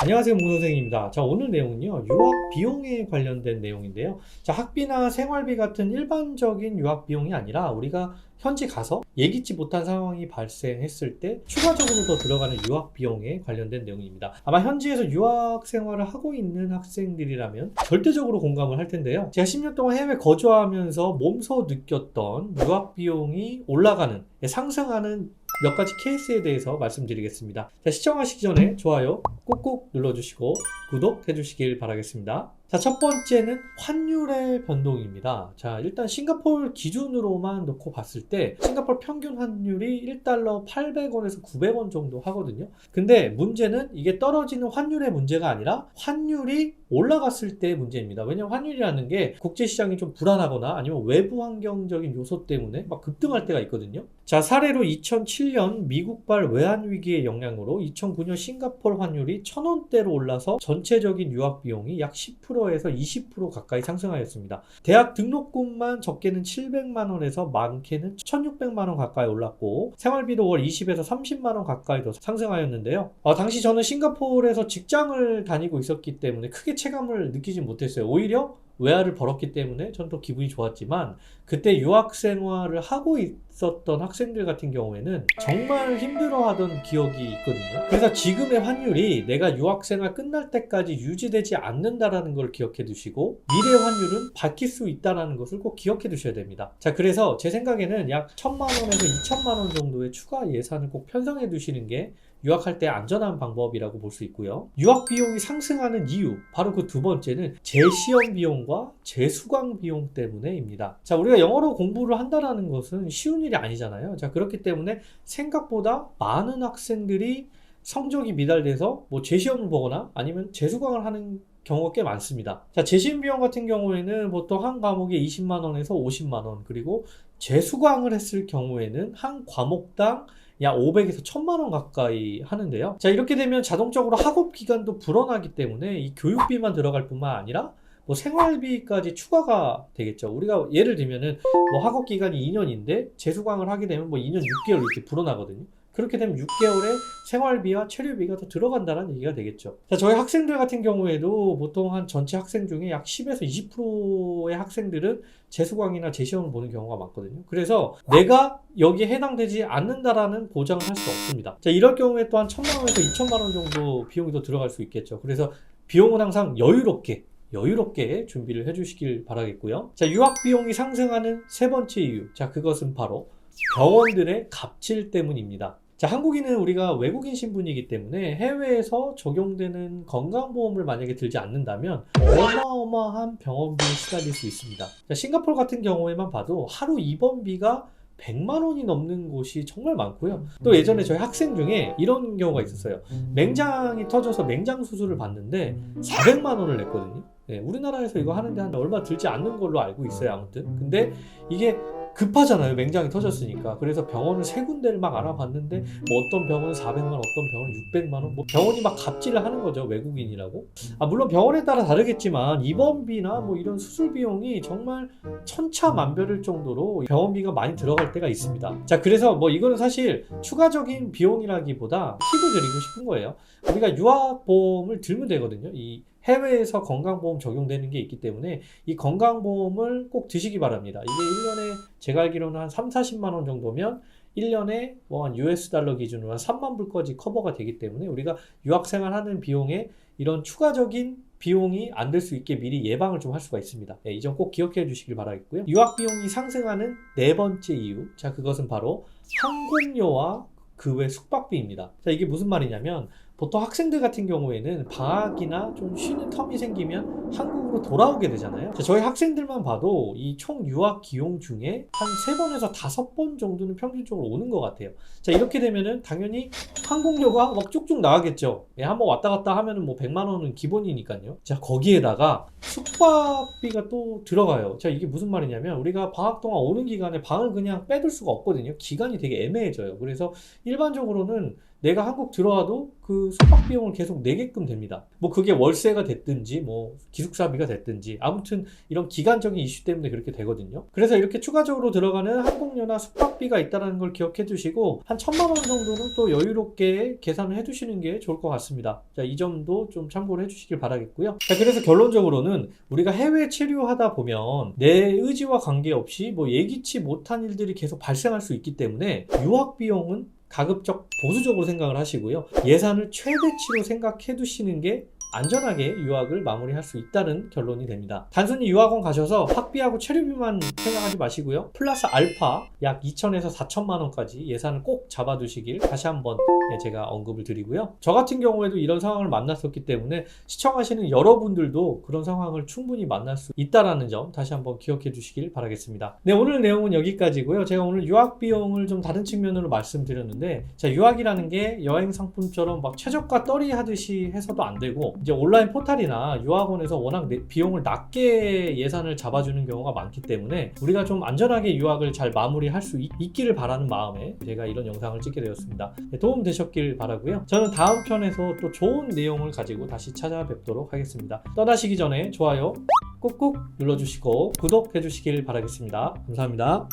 안녕하세요, 문 선생님입니다. 자, 오늘 내용은요, 유학 비용에 관련된 내용인데요. 자, 학비나 생활비 같은 일반적인 유학 비용이 아니라 우리가 현지 가서 예기치 못한 상황이 발생했을 때 추가적으로 더 들어가는 유학 비용에 관련된 내용입니다. 아마 현지에서 유학 생활을 하고 있는 학생들이라면 절대적으로 공감을 할 텐데요. 제가 10년 동안 해외 거주하면서 몸소 느꼈던 유학 비용이 올라가는, 상승하는 몇 가지 케이스에 대해서 말씀드리겠습니다. 자, 시청하시기 전에 좋아요 꾹꾹 눌러주시고 구독해 주시길 바라겠습니다. 자, 첫 번째는 환율의 변동입니다. 자, 일단 싱가포르 기준으로만 놓고 봤을 때 싱가포르 평균 환율이 1달러 800원에서 900원 정도 하거든요. 근데 문제는 이게 떨어지는 환율의 문제가 아니라 환율이 올라갔을 때의 문제입니다. 왜냐하면 환율이라는 게 국제시장이 좀 불안하거나 아니면 외부 환경적인 요소 때문에 막 급등할 때가 있거든요. 자, 사례로 2007년 미국발 외환위기의 영향으로 2009년 싱가포르 환율이 1000원대로 올라서 전체적인 유학 비용이 약 10%에서 20% 가까이 상승하였습니다. 대학 등록금만 적게는 700만 원에서 많게는 1600만 원 가까이 올랐고 생활비도 월 20에서 30만 원 가까이 더 상승하였는데요. 당시 저는 싱가포르에서 직장을 다니고 있었기 때문에 크게 체감을 느끼지 못했어요. 오히려 외화를 벌었기 때문에 전 또 기분이 좋았지만 그때 유학 생활을 하고 있었던 학생들 같은 경우에는 정말 힘들어하던 기억이 있거든요. 그래서 지금의 환율이 내가 유학 생활 끝날 때까지 유지되지 않는다라는 걸 기억해 두시고 미래 환율은 바뀔 수 있다는 것을 꼭 기억해 두셔야 됩니다. 자, 그래서 제 생각에는 약 1000만 원에서 2000만 원 정도의 추가 예산을 꼭 편성해 두시는 게 유학할 때 안전한 방법이라고 볼 수 있고요. 유학 비용이 상승하는 이유, 바로 그 두 번째는 재시험 비용과 재수강 비용 때문에입니다. 자, 우리가 영어로 공부를 한다는 것은 쉬운 일이 아니잖아요. 자, 그렇기 때문에 생각보다 많은 학생들이 성적이 미달돼서 재시험을 보거나 아니면 재수강을 하는 경우가 꽤 많습니다. 자, 재시험 비용 같은 경우에는 보통 한 과목에 20만 원에서 50만 원, 그리고 재수강을 했을 경우에는 한 과목당 약 500에서 1000만 원 가까이 하는데요. 자, 이렇게 되면 자동적으로 학업 기간도 불어나기 때문에 이 교육비만 들어갈 뿐만 아니라 생활비까지 추가가 되겠죠. 우리가 예를 들면은 학업 기간이 2년인데 재수강을 하게 되면 2년 6개월 이렇게 불어나거든요. 그렇게 되면 6개월에 생활비와 체류비가 더 들어간다는 얘기가 되겠죠. 자, 저희 학생들 같은 경우에도 보통 한 전체 학생 중에 약 10에서 20%의 학생들은 재수강이나 재시험을 보는 경우가 많거든요. 그래서 내가 여기에 해당되지 않는다라는 보장을 할 수 없습니다. 자, 이럴 경우에 또한 1000만 원에서 2000만 원 정도 비용이 더 들어갈 수 있겠죠. 그래서 비용은 항상 여유롭게 준비를 해주시길 바라겠고요. 자, 유학 비용이 상승하는 세 번째 이유. 자, 그것은 바로 병원들의 갑질 때문입니다. 자, 한국인은 우리가 외국인 신분이기 때문에 해외에서 적용되는 건강보험을 만약에 들지 않는다면 어마어마한 병원비에 시달릴 수 있습니다. 자, 싱가포르 같은 경우에만 봐도 하루 입원비가 100만 원이 넘는 곳이 정말 많고요. 또 예전에 저희 학생 중에 이런 경우가 있었어요. 맹장이 터져서 맹장 수술을 받는데 400만 원을 냈거든요. 네, 우리나라에서 이거 하는데 한 얼마 들지 않는 걸로 알고 있어요, 아무튼. 근데 이게 급하잖아요, 맹장이 터졌으니까. 그래서 병원을 세 군데를 막 알아봤는데 어떤 병원은 400만 원, 어떤 병원은 600만 원, 병원이 막 갑질을 하는 거죠, 외국인이라고. 물론 병원에 따라 다르겠지만 입원비나 이런 수술 비용이 정말 천차만별일 정도로 병원비가 많이 들어갈 때가 있습니다. 자, 그래서 이거는 사실 추가적인 비용이라기보다 팁을 드리고 싶은 거예요. 우리가 유학보험을 들면 되거든요. 이 해외에서 건강보험 적용되는 게 있기 때문에 이 건강보험을 꼭 드시기 바랍니다. 이게 1년에 제가 알기로는 한 3, 40만 원 정도면 1년에 한 US 달러 기준으로 한 3만 불까지 커버가 되기 때문에 우리가 유학생활 하는 비용에 이런 추가적인 비용이 안 들 수 있게 미리 예방을 좀 할 수가 있습니다. 이 점 꼭 기억해 주시길 바라겠고요. 유학 비용이 상승하는 네 번째 이유. 자, 그것은 바로 항공료와 그 외 숙박비입니다. 자, 이게 무슨 말이냐면 보통 학생들 같은 경우에는 방학이나 좀 쉬는 텀이 생기면 한국으로 돌아오게 되잖아요. 자, 저희 학생들만 봐도 이 총 유학 기용 중에 한 3번에서 5번 정도는 평균적으로 오는 것 같아요. 자, 이렇게 되면은 당연히 항공료가 막 쭉쭉 나가겠죠. 한번 왔다 갔다 하면은 100만 원은 기본이니까요. 자, 거기에다가 숙박비가 또 들어가요. 자, 이게 무슨 말이냐면 우리가 방학 동안 오는 기간에 방을 그냥 빼둘 수가 없거든요. 기간이 되게 애매해져요. 그래서 일반적으로는 내가 한국 들어와도 그 숙박 비용을 계속 내게끔 됩니다. 뭐 그게 월세가 됐든지 뭐 기숙사비가 됐든지 아무튼 이런 기간적인 이슈 때문에 그렇게 되거든요. 그래서 이렇게 추가적으로 들어가는 항공료나 숙박비가 있다는 걸 기억해 두시고 한 1,000만 원 정도는 또 여유롭게 계산을 해 두시는 게 좋을 것 같습니다. 자, 이 점도 좀 참고를 해 주시길 바라겠고요. 자, 그래서 결론적으로는 우리가 해외 체류하다 보면 내 의지와 관계없이 뭐 예기치 못한 일들이 계속 발생할 수 있기 때문에 유학 비용은 가급적 보수적으로 생각을 하시고요. 예산을 최대치로 생각해 두시는 게 안전하게 유학을 마무리할 수 있다는 결론이 됩니다. 단순히 유학원 가셔서 학비하고 체류비만 생각하지 마시고요. 플러스 알파 약 2천에서 4천만 원까지 예산을 꼭 잡아두시길 다시 한번 제가 언급을 드리고요. 저 같은 경우에도 이런 상황을 만났었기 때문에 시청하시는 여러분들도 그런 상황을 충분히 만날 수 있다는 점 다시 한번 기억해 주시길 바라겠습니다. 네, 오늘 내용은 여기까지고요. 제가 오늘 유학 비용을 좀 다른 측면으로 말씀드렸는데, 자, 유학이라는 게 여행 상품처럼 막 최저가 떨이 하듯이 해서도 안 되고, 이제 온라인 포탈이나 유학원에서 워낙 비용을 낮게 예산을 잡아주는 경우가 많기 때문에 우리가 좀 안전하게 유학을 잘 마무리할 수 있기를 바라는 마음에 제가 이런 영상을 찍게 되었습니다. 네, 도움 되셨길 바라고요. 저는 다음 편에서 또 좋은 내용을 가지고 다시 찾아뵙도록 하겠습니다. 떠나시기 전에 좋아요 꾹꾹 눌러주시고 구독해 주시길 바라겠습니다. 감사합니다.